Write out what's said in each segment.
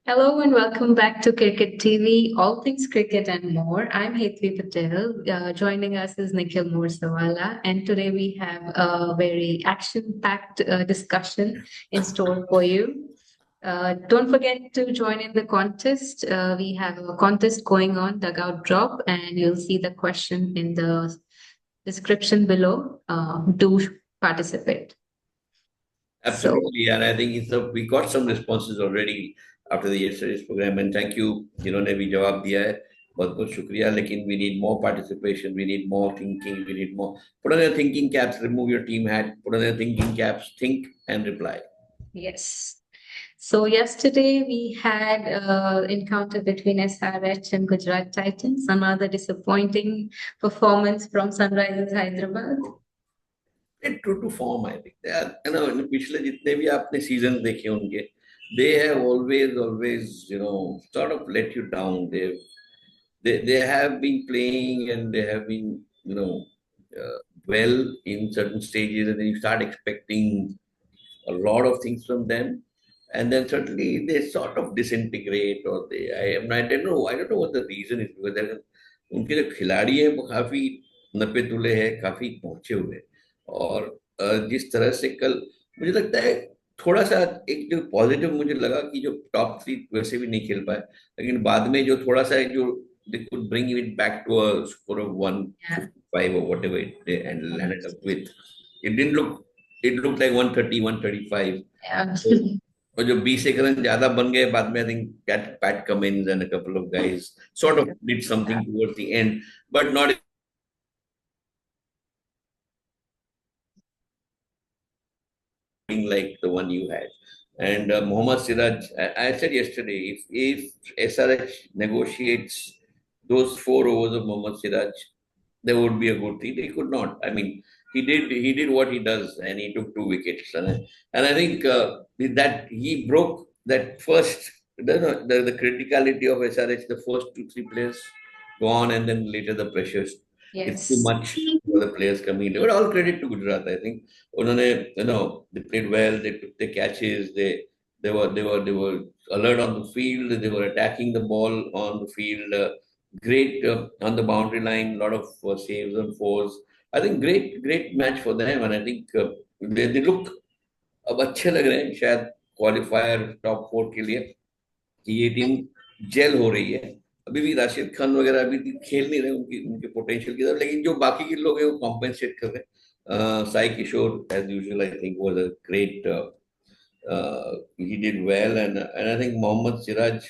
Hello and welcome back to Cricket TV, all things cricket and more. I'm Hetvi Patel. Joining us is Nikhil Morsawala, and today we have a very action-packed discussion in store for you. Don't forget to join in the contest. We have a contest going on, Dugout Drop, and you'll see the question in the description below. Do participate. So, Absolutely, and I think we got some responses already after the yesterday's program, and thank you. जिन्होंने भी जवाब दिया है बहुत बहुत शुक्रिया. लेकिन we need more participation, we need more thinking, we need more. Put on your thinking caps, remove your team hat. Put on your thinking caps, think and reply. yes. So yesterday we had encounter between SRH and Gujarat Titans. Another disappointing performance from Sunrisers Hyderabad. It true to form, I think. They are, पिछले जितने भी आपने seasons देखे उनके, they have always sort of let you down. They have been playing and they have been well in certain stages, and then you start expecting a lot of things from them, and then certainly they sort of disintegrate, or I don't know what the reason is, because उनके जो खिलाड़ी हैं वो काफी नपे तुले हैं, काफी पहुंचे हुए हैं. और जिस तरह से कल मुझे लगता है थोड़ा सा एक जो पॉजिटिव मुझे लगा कि जो टॉप थ्री वैसे भी नहीं खेल पाए, लेकिन बाद में जो थोड़ा सा जो they could bring it back to a score of 155 or whatever they and landed up with. It didn't look, it looked like 130, 135. Yeah. और जो 20 रन ज्यादा बन गए बाद में, I think Pat Cummins and a couple of guys sort of did something towards the end, but not like the one you had. And Mohammad Siraj, I said yesterday, if SRH negotiates those 4 overs of Mohammad Siraj, there would be a good thing. They could not. I mean, he did what he does, and he took 2 wickets. And I think that he broke that first the criticality of SRH. The first 2 3 players gone, and then later the pressures. It's too Yes. much for the players coming in. But all credit to Gujarat. I think they played well. They took the catches. They were alert on the field. They were attacking the ball on the field. Great on the boundary line. A lot of saves and fours. I think great match for them. And I think they look अब अच्छे लग रहे हैं शायद qualifier top 4 के लिए कि ये टीम जेल हो रही है. अभी भी राशिद खान वगैरह अभी भी खेल नहीं रहे उनकी उनके पोटेंशियल की तरफ, लेकिन जो बाकी के लोग हैं वो कॉम्पेंसेट कर रहे हैं. Sai Kishore as usual I think was a great, he did well, and I think Mohammad Siraj,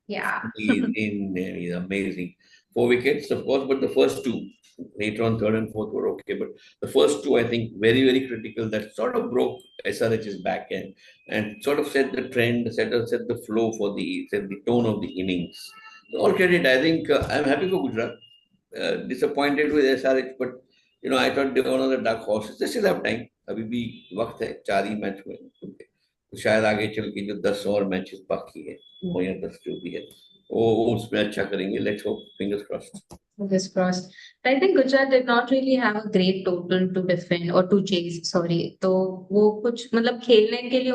Yeah. he's amazing. 4 wickets, of course, but the first two, later on third and fourth were okay. But the first two, I think, very critical. That sort of broke SRH's back end and sort of set the trend, set the flow for set the tone of the innings. So all credit. I think I'm happy for Gujarat. Disappointed with SRH, but I thought they were one of the dark horses. They still have time. अभी भी वक्त है 4 ही match में, तो शायद आगे चल के जो 10 और मैचेस बाकी है, 9 या 10 जो भी है, वो उसमें अच्छा करेंगे. Let's hope, fingers crossed. Fingers crossed. I think Gujarat did not really have a great total to defend or to chase. Sorry. तो वो कुछ मतलब खेलने के लिए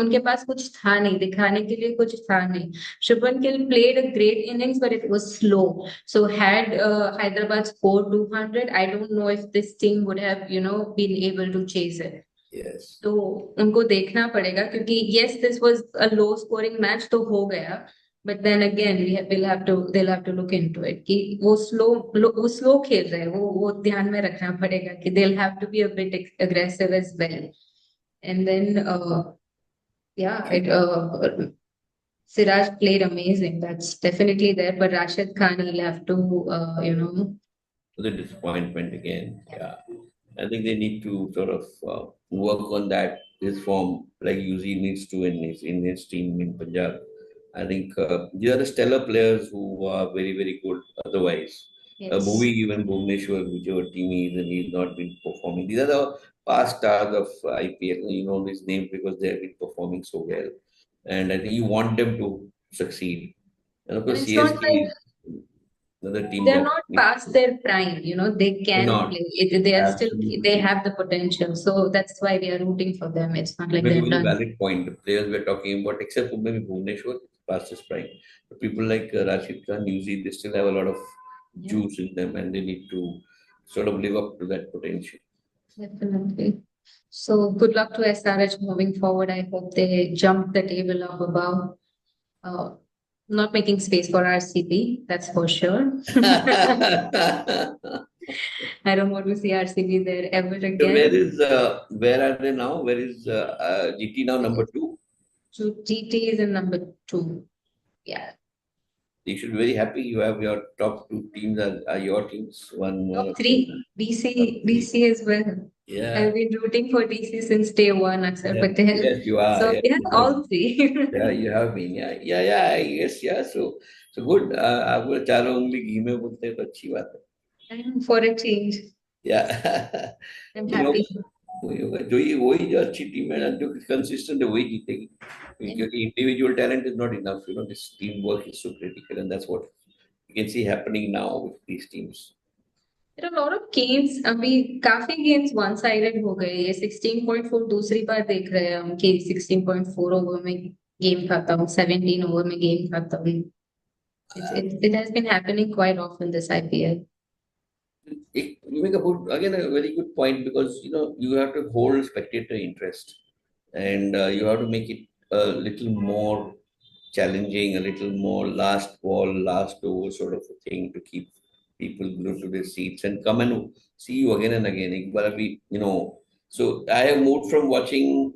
उनके पास कुछ था नहीं, दिखाने के लिए कुछ था नहीं. Shubman Gill played a great innings, but it was slow. So had Hyderabad scored 200, I don't know if this team would have been able to chase it. Yes. तो उनको देखना पड़ेगा क्योंकि yes, this was a low scoring match तो हो गया. But then again, they'll have to look into it कि वो slow खेल रहे हैं, वो ध्यान में रखना पड़ेगा कि they'll have to be a bit aggressive as well. And then Siraj played amazing. That's definitely there. But Rashid Khan will have to The disappointment again. Yeah. I think they need to sort of work on that. His form, like Uzi needs to in his team in Punjab. I think these are the stellar players who are very good. Otherwise, yes. Bhuvi, even Bhuvneshwar, whichever team he is, and he's not been performing. These are the past stars of IPL. You know these names because they have been performing so well, and I think you want them to succeed. And of And course, it's not like CSK, another team they're that not needs past to. their prime, they They're can not. play it, they are still, they Absolutely. have the potential, so that's why we are rooting for them. It's not like Maybe they're very done. valid point. The players we're talking about, except for maybe Bhuvneshwar, past his prime. But people like Rashid Khan, usually they still have a lot of Yeah, juice in them, and they need to sort of live up to that potential. definitely. So good luck to SRH moving forward. I hope they jump the table up above. Uh, Not making space for RCB, that's for sure. I don't want to see RCB there ever So again. where are they now? Where is GT now? Number two. So GT is in number two. Yeah. You should be very happy. You have your top two teams are your teams. One Top of them. three, Top three. DC as well. Yeah. I've been rooting for DC since day one, Aksar Yeah. Patel. Yes, you are. So Yes, yeah, you have. all three. Yeah, you have been. Yeah, yeah, yeah. Yes, yeah. So good. आपको चारों उंगली घी में बोलते हैं तो अच्छी बात है. And for a change, Yeah. I'm ये होगा happy. वही होगा वही जो अच्छी टीम है ना जो कंसिस्टेंट है वही जीतेगी. Yeah. क्योंकि individual talent is not enough. This teamwork is so critical, and that's what you can see happening now with these teams. There are a lot of games. अभी काफी गेम्स वन साइडेड हो गए. ये 16.4 दूसरी बार देख रहे हैं हम कि 16.4 ओवर में गेम खत्म, 17 ओवर में गेम खत्म. It has been happening quite often this IPL. You make again a very good point because you have to hold spectator interest, and you have to make it a little more challenging, a little more last ball, last over sort of a thing to keep people glued to their seats and come and see you again and again. So I have moved from watching.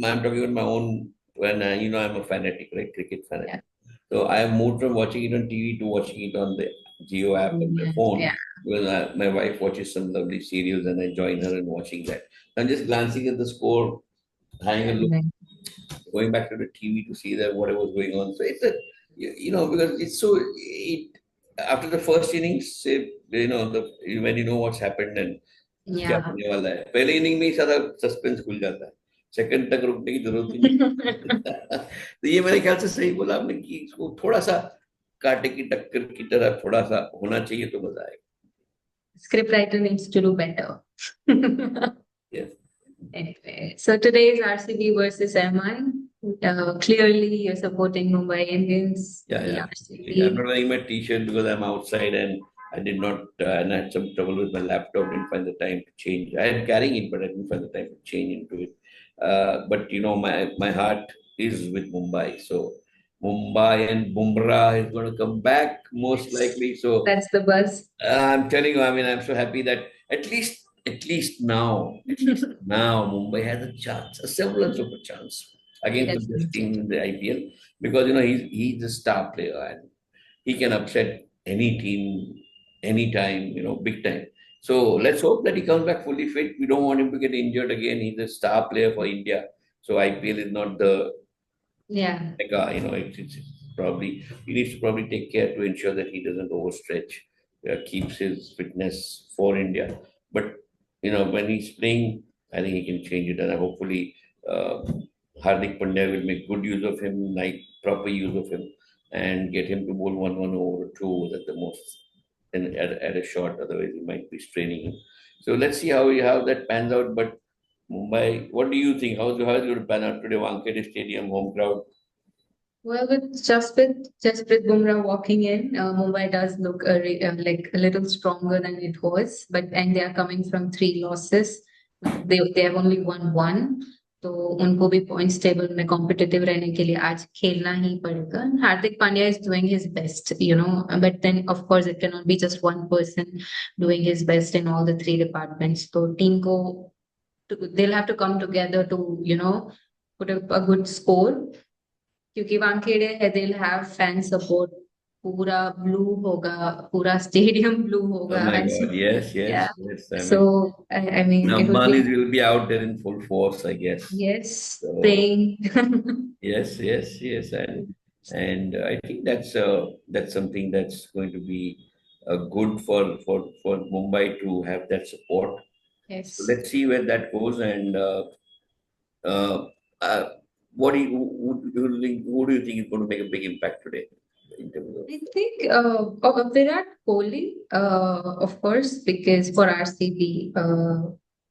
I'm talking about my own when I'm a fanatic, right, cricket Yeah. fanatic. So I have moved from watching it on TV to watching it on the Geo app on my Yeah. phone. When my wife watches some lovely serials and I join her in watching that. I'm just glancing at the score, having a look, going back to the TV to see that whatever was going on. So it's because it's so after the first innings, say, when you know what's happened and क्या Yeah. होने वाला है पहले inning में ही सारा suspense खुल जाता है सेकंड तक रुकने की जरूरत ही नहीं. तो ये मेरे ख्याल से सही बोला आपने कि इसको थोड़ा सा कांटे की टक्कर की तरह थोड़ा सा होना चाहिए तो मजा आएगा. Script writer needs to do better. Yes. Anyway, so today is RCB versus MI. Clearly, you're supporting Mumbai Indians. Yeah, The yeah. I'm RCB. not wearing my t-shirt because I'm outside and I did not, and I had some trouble with my laptop. Didn't find the time to change. I had carrying it, but I didn't find the time to change into it. But my heart is with Mumbai. So Mumbai and Bumrah is going to come back most Yes, likely. So that's the buzz. I'm telling you, I mean, I'm so happy that at least now, Mumbai has a chance, a semblance of a chance against the best Definitely. team in the IPL because he's a star player and he can upset any team anytime, big time. So let's hope that he comes back fully fit. We don't want him to get injured again. He's a star player for India. So IPL is not the Yeah. mega, it's probably he needs to probably take care to ensure that he doesn't overstretch, keeps his fitness for India. But when he's playing, I think he can change it, and hopefully uh, Hardik Pandya will make good use of him, like proper use of him, and get him to bowl one over two overs at the most, and at a shot. Otherwise, he might be straining him. So let's see how that pans out. But Mumbai, what do you think? How is it going to pan out today? Wankhede Stadium, home crowd. Well, with Jasprit Bumrah walking in, Mumbai does look like a little stronger than it was. And they are coming from three losses. They have only won one. तो उनको भी points table में competitive रहने के लिए आज खेलना ही पड़ेगा. Hardik Pandya is doing his best, but then of course it cannot be just one person doing his best in all the three departments. तो टीम को they'll have to come together to put up a good score. क्योंकि वानखेड़े है, they'll have fan support. पूरा blue होगा, पूरा stadium blue Oh होगा. my And God! Yes, yeah, yes, yes. I so mean, I mean now it would be, Manis will be out there in full force, I guess. yes, So praying. yes, yes, yes, and I think that's something that's going to be good for Mumbai to have that support. So Yes. let's see where that goes, and uh, uh, who do you think is going to make a big impact today in terms of? I think Virat Kohli, of course, because for RCB,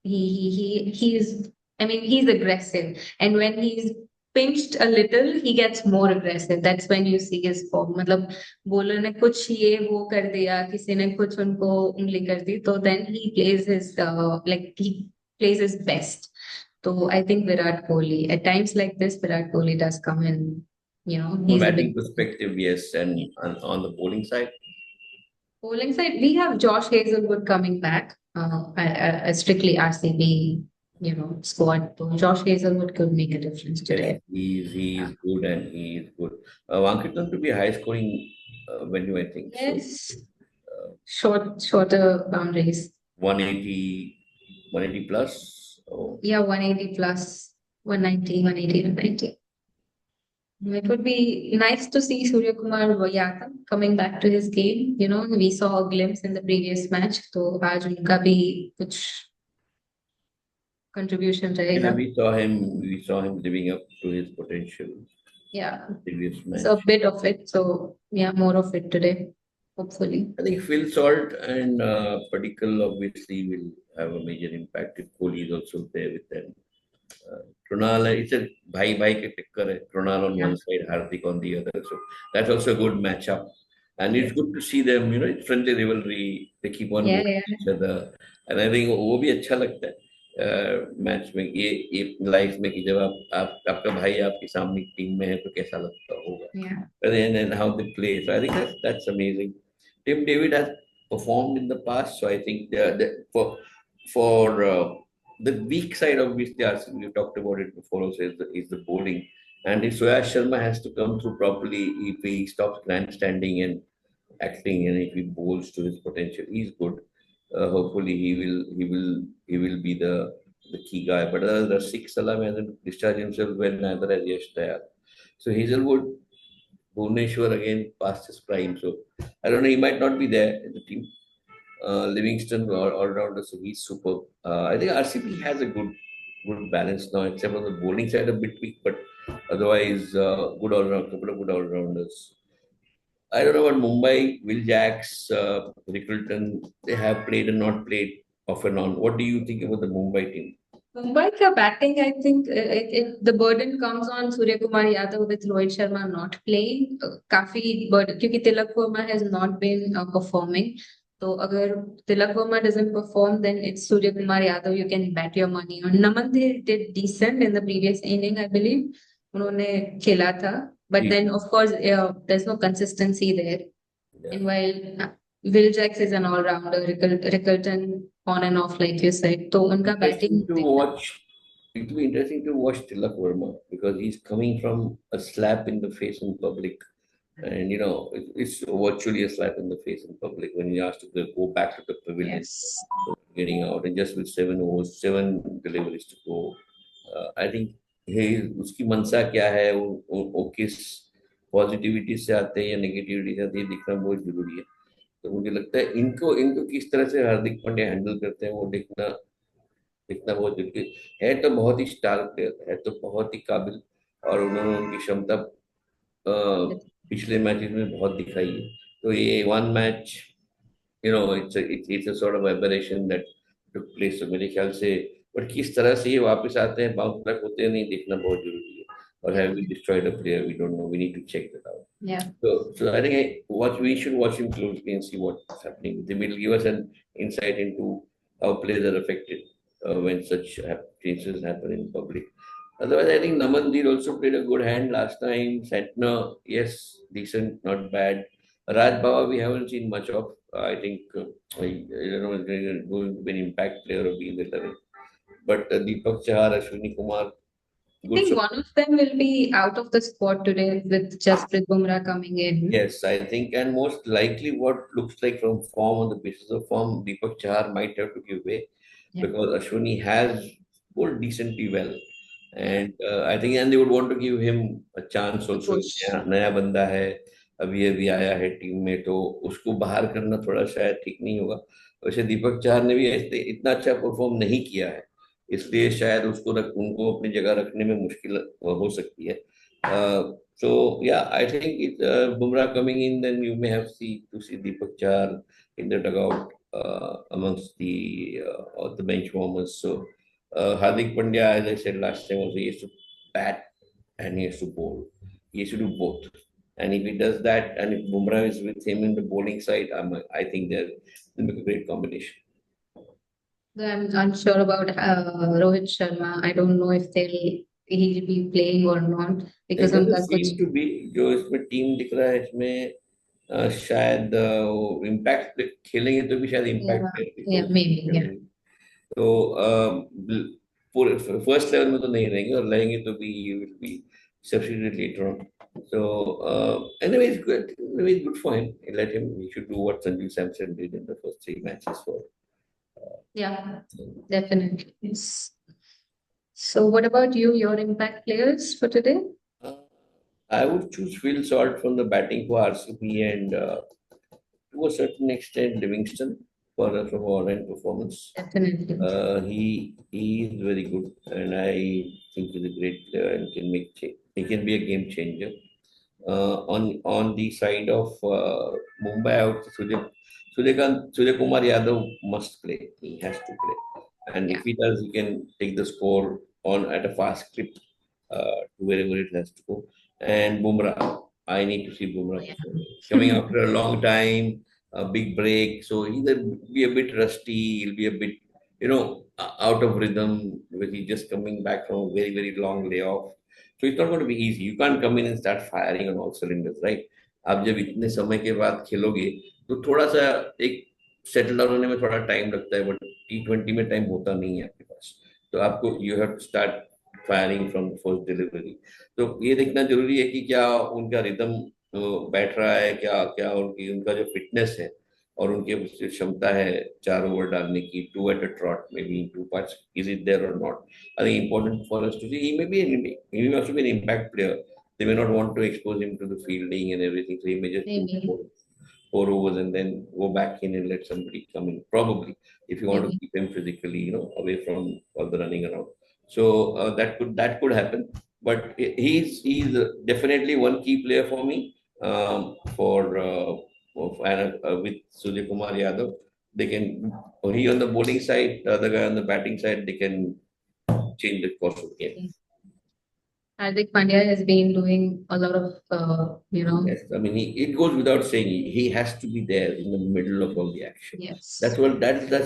he is. I mean, he's aggressive, and when he's pinched a little, he gets more aggressive. That's when you see his form. मतलब bowler ने कुछ ये वो कर दिया, किसी ने कुछ उनको उंगली कर दी, तो then he plays his like he plays his best. So I think Virat Kohli, at times like this, Virat Kohli does come in. From a He's a batting big perspective, yes, and on the bowling side, bowling side. We have Josh Hazelwood coming back, a strictly RCB, squad. So Josh Hazelwood could make a difference yes, today. he's good and he is good. Vankithan to be high scoring venue, I think. So Yes, shorter boundaries. 180, 180 plus. Oh, Yeah, 180 plus 190, 180 to 90. It would be nice to see Surya Kumar Yadav coming back to his game. We saw a glimpse in the previous match. तो आज उनका भी कुछ contribution yeah, रहेगा. we saw him living up to his potential Yeah, previous so a match. bit of it. So yeah, more of it today, hopefully. I think Phil Salt and Padikkal obviously will have a major impact if Kohli is also there with them. Krunal, it's a bhai ke takkar hai. Krunal on Yeah. one side, Hardik on the other. So that's also a good matchup. And it's Yes. good to see them, it's friendly rivalry. They keep on Yeah, going yeah. each other. And I think वो भी अच्छा लगता है match में ये life में कि जब आपका भाई आपके सामने टीम में है तो कैसा लगता होगा. Yeah. And how they play. So I think that's amazing. Tim David has performed in the past, so I think for the weak side of which they are, we talked about it before also, is the bowling. And if Suyash Sharma has to come through properly, if he stops grandstanding and acting, and if he bowls to his potential, he's good. Hopefully, he will be the key guy. But the Sikh Salam hasn't discharged himself well, neither has Yash Dayal. So Hazelwood, Bhuvneshwar again past his prime. So I don't know. He might not be there in the team. Livingston all rounder, so he's superb. I think RCB has a good balance now, except on the bowling side a bit weak, but otherwise good all round, couple of good all rounders. I don't know about Mumbai, Will Jacks, Rickleton, they have played and not played off and on. What do you think about the Mumbai team? Mumbai ka batting, I think the burden comes on Surya Kumar Yadav with Rohit Sharma not playing. काफी burden क्योंकि Tilak Verma has not been performing. So अगर Tilak Verma doesn't perform, then it's Surya Kumar Yadav. You can bet your money on. Naman did decent in the previous inning, I believe. उन्होंने खेला था, but then of course there's no consistency there. Yeah. And while Will Jacks is an all-rounder, Rickleton on and off, like you said, तो उनका Interesting batting to watch. It will be interesting to watch Tilak Verma because he's coming from a slap in the face in public. And it's virtually a slap in the face in public when he asked to go back to the pavilion, yes, getting out, and just with 7 overs, 7 deliveries to go. I think he उसकी मनसा क्या है वो किस positivity से आते हैं या negativity से आते हैं ये दिखना बहुत जरूरी है. तो मुझे लगता है इनको इनको किस तरह से हार्दिक पांड्या हैंडल करते हैं वो देखना दिखना बहुत जरूरी है. तो बहुत ही स्टार प्लेयर है, तो बहुत ही काबिल, और उन्होंने उनकी क्षमता पिछले मैचेस में बहुत दिखाई है. तो ये one match it's a sort of aberration that took place. तो मेरे ख्याल से बट किस तरह से ये वापस आते हैं, बाउंस बैक होते हैं, नहीं देखना बहुत जरूरी है. और have we destroyed a player? We don't know. We need to check that out. yeah. So I think we should watch him closely and see what's happening with him. It'll give us an insight into how players are affected when such changes happen in public. Otherwise, I think Namandir also played a good hand last time. Santner, yes, decent, not bad. Raj Baba, we haven't seen much of. I think I don't know, is going to be an impact player of the 11. But Deepak Chahar, Ashwini Kumar, I good think support. one of them will be out of the squad today with Jasprit Bumrah coming in. Yes, I think, and most likely what looks like from form, on the basis of form, Deepak Chahar might have to give way Yeah. because Ashwini has bowled decently well. And I think and they would want to give him a chance The also. push. नया बंदा है, अभी अभी आया है team में, तो उसको बाहर करना थोड़ा शायद ठीक नहीं होगा. वैसे दीपक चाहर ने भी ऐसे इतना अच्छा परफॉर्म नहीं किया है, इसलिए शायद उनको अपनी जगह रखने में मुश्किल हो सकती है. So yeah, I think Bumrah coming in, then you may have to see Deepak Chahar in the dugout amongst the bench warmers. So Hardik Pandya, as I said last time, also he used to bat and he has to bowl. He has to do both. And if he does that, and if Bumrah is with him in the bowling side, I think they'll make a great combination. I'm unsure about Rohit Sharma. I don't know if he'll be playing or not It because doesn't उनका seem कुछ to be जो इसमें team दिख रहा है इसमें शायद वो इम्पैक्ट खेलेंगे तो भी शायद yeah, इम्पैक्ट प्लेयर की yeah, पोजीशन maybe, yeah. करेंगे तो पूरे फर्स्ट लेवल में तो नहीं रहेंगे और रहेंगे तो भी will be substituted later on. So anyway, it's good. Anyway, it's good for him. Let him. He should do what Sanju Samson did in the first three matches for. Yeah, definitely. Yes. So what about you, your impact players for today? Uh, I would choose Phil Salt from the batting for RCB and to a certain extent Livingston for from all-round performance. Definitely. He is very good, and I think he's a great player and can make he can be a game changer. On the side of Mumbai, I would say Surya Kumar Yadav must play. He has to play, and Yeah. if he does, he can take the score on at a fast clip to wherever it has to go. And Bumrah, I need to see Oh, Bumrah yeah. perform. Coming after a long time, a big break, so he'll be a bit rusty. He'll be a bit, out of rhythm because he's just coming back from a very very long layoff. So it's not going to be easy. You can't come in and start firing on all cylinders, right? आप जब इतने समय के बाद खेलोगे तो थोड़ा सा एक सेटल डाउन होने में थोड़ा टाइम लगता है बट T20 में टाइम होता नहीं है आपके पास तो आपको you have to start firing from first delivery तो ये देखना जरूरी है कि क्या उनका रिदम बैठ रहा है क्या क्या उनका जो फिटनेस है और उनकी जो क्षमता है 4 ओवर डालने की two at a trot maybe two parts is it there or not I think important for us to see. He may also be an impact player. They may not want to expose him to the fielding and everything, so he may just do Maybe, 4 overs and then go back in and let somebody come in. Probably, if you want to maybe. keep him physically, away from all the running around. So that could happen. But he's definitely one key player for me. With Surya Kumar Yadav, they can. He on the bowling side, the other guy on the batting side, they can change the course of the game. Hardik Pandya has been doing a lot of, Yes, I mean it goes without saying he has to be there in the middle of all the action. yes. That's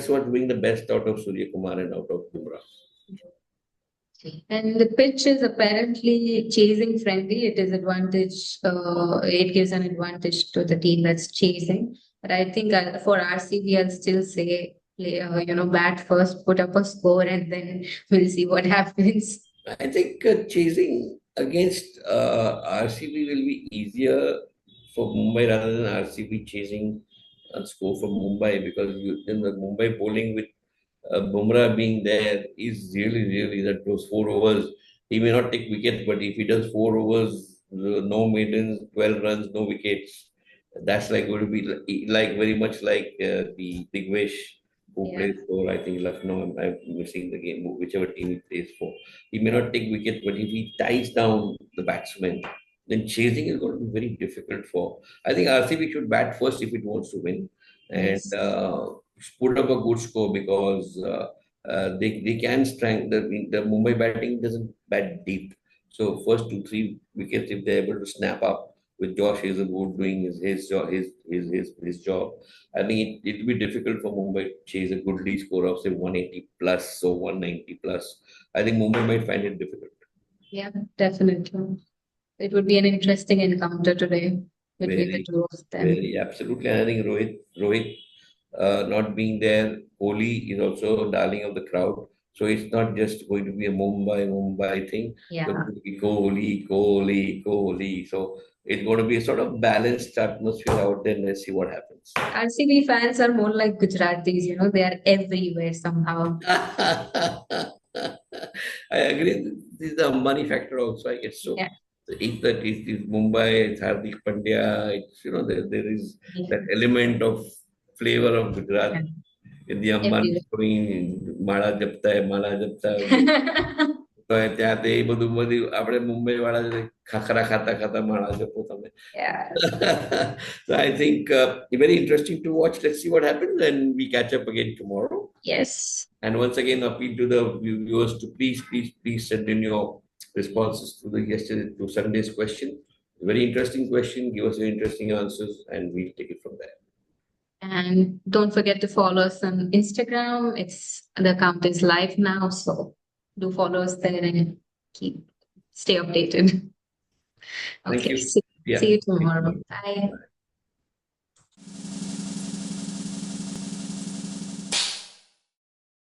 what bring the best out of Surya Kumar and out of Bumrah. And the pitch is apparently chasing friendly. It is advantage. It gives an advantage to the team that's chasing. But I think for RCB, I'll still say, play, bat first, put up a score, and then we'll see what happens. I think chasing against RCB will be easier for Mumbai rather than RCB chasing a score for Mumbai because in the Mumbai bowling with Bumrah being there is really, really that those 4 overs. He may not take wickets, but if he does 4 overs, no maidens, 12 runs, no wickets, that's like going to be like very much like the Digvesh who Yeah. plays for, I think, Lucknow. I'm missing the game, whichever team he plays for. He may not take wickets, but if he ties down the batsman, then chasing is going to be very difficult for. I think RCB should bat first if it wants to win and Yes. put up a good score because they can strengthen the Mumbai batting doesn't bat deep. So first 2 3 wickets if they're able to snap up with Josh Hazelwood doing his job his job, I think it'll be difficult for Mumbai to chase a good lead score of say 180 plus or 190 plus. I think Mumbai might find it difficult. Yeah, definitely. It would be an interesting encounter today between the Very, two of them. very absolutely. And I think Rohit not being there, Kohli is also a darling of the crowd. So it's not just going to be a Mumbai thing. It's Yeah. going to be Kohli. So it's going to be a sort of balanced atmosphere out there. Let's see what happens. RCB fans are more like Gujaratis, they are everywhere somehow. I agree. This is the money factor also, I guess so. Yeah. If that is Mumbai, it's Hardik Pandya, there is Yeah. that element of flavor of Gujarat. Yeah. The Amman Everywhere. going માળા જપતા તો ત્યાં તે બધું આપણે મુંબઈ વાળા ખાખરા ખાતા ખાતા માળા જપો તમે. Yeah. So I think very interesting to watch. Let's see what happens and we catch up again tomorrow. Yes. And once again, appeal to the viewers to please send in your responses to the yesterday to Sunday's question. Very interesting question. Give us your interesting answers, and we'll take it from there. And don't forget to follow us on Instagram. The account is live now, so do follow us there and stay updated. Thank Okay, you. see Yeah. you tomorrow. Bye.